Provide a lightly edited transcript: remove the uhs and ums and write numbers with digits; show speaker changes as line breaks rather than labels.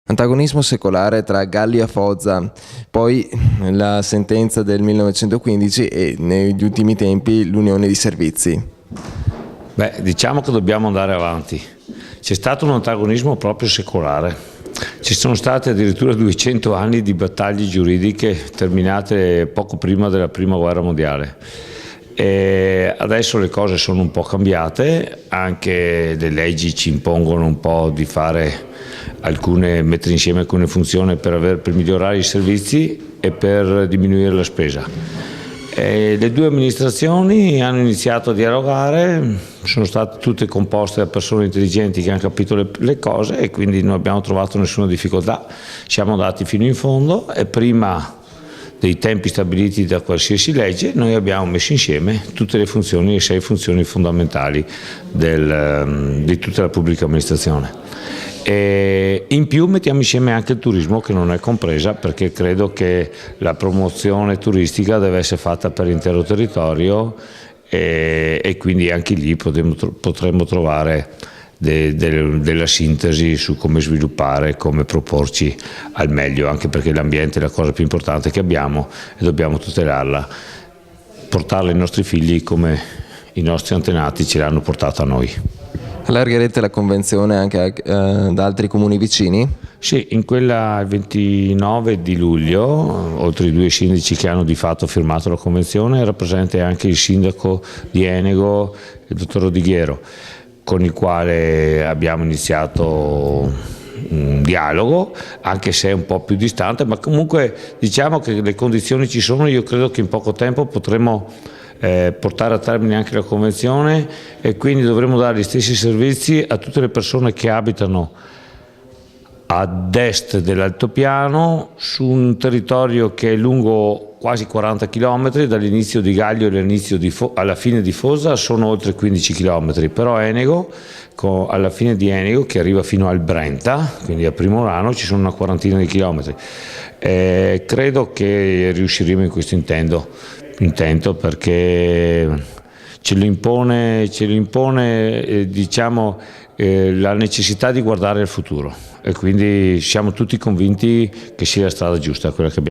Antagonismo secolare tra Gallio e Foggia, poi la sentenza del 1915 e negli ultimi tempi l'unione di servizi.
Beh, diciamo che dobbiamo andare avanti. C'è stato un antagonismo proprio secolare. Ci sono stati addirittura 200 anni di battaglie giuridiche terminate poco prima della Prima Guerra Mondiale. E adesso le cose sono un po' cambiate, anche le leggi ci impongono un po' di mettere insieme alcune funzioni per migliorare i servizi e per diminuire la spesa. Le due amministrazioni hanno iniziato a dialogare, sono state tutte composte da persone intelligenti che hanno capito le cose e quindi non abbiamo trovato nessuna difficoltà. Siamo andati fino in fondo e prima dei tempi stabiliti da qualsiasi legge noi abbiamo messo insieme tutte le funzioni, le 6 funzioni fondamentali di tutta la pubblica amministrazione. E in più mettiamo insieme anche il turismo, che non è compresa, perché credo che la promozione turistica deve essere fatta per l'intero territorio e quindi anche lì potremmo trovare della sintesi su come sviluppare, come proporci al meglio, anche perché l'ambiente è la cosa più importante che abbiamo e dobbiamo tutelarla, portarla ai nostri figli come i nostri antenati ce l'hanno portata a noi.
Allargherete la convenzione anche ad altri comuni vicini?
Sì, in quella 29 di luglio, oltre i 2 sindaci che hanno di fatto firmato la convenzione, era presente anche il sindaco di Enego, il dottor Rodighiero, con il quale abbiamo iniziato un dialogo, anche se è un po' più distante, ma comunque diciamo che le condizioni ci sono. Io credo che in poco tempo potremo portare a termine anche la convenzione e quindi dovremo dare gli stessi servizi a tutte le persone che abitano ad est dell'altopiano, su un territorio che è lungo quasi 40 km, dall'inizio di Gaglio alla fine di Fossa sono oltre 15 km, però Enego, alla fine di Enego, che arriva fino al Brenta, quindi a Primorano, ci sono una quarantina di chilometri. Credo che riusciremo in questo intento perché ce lo impone diciamo, la necessità di guardare al futuro e quindi siamo tutti convinti che sia la strada giusta quella che abbiamo.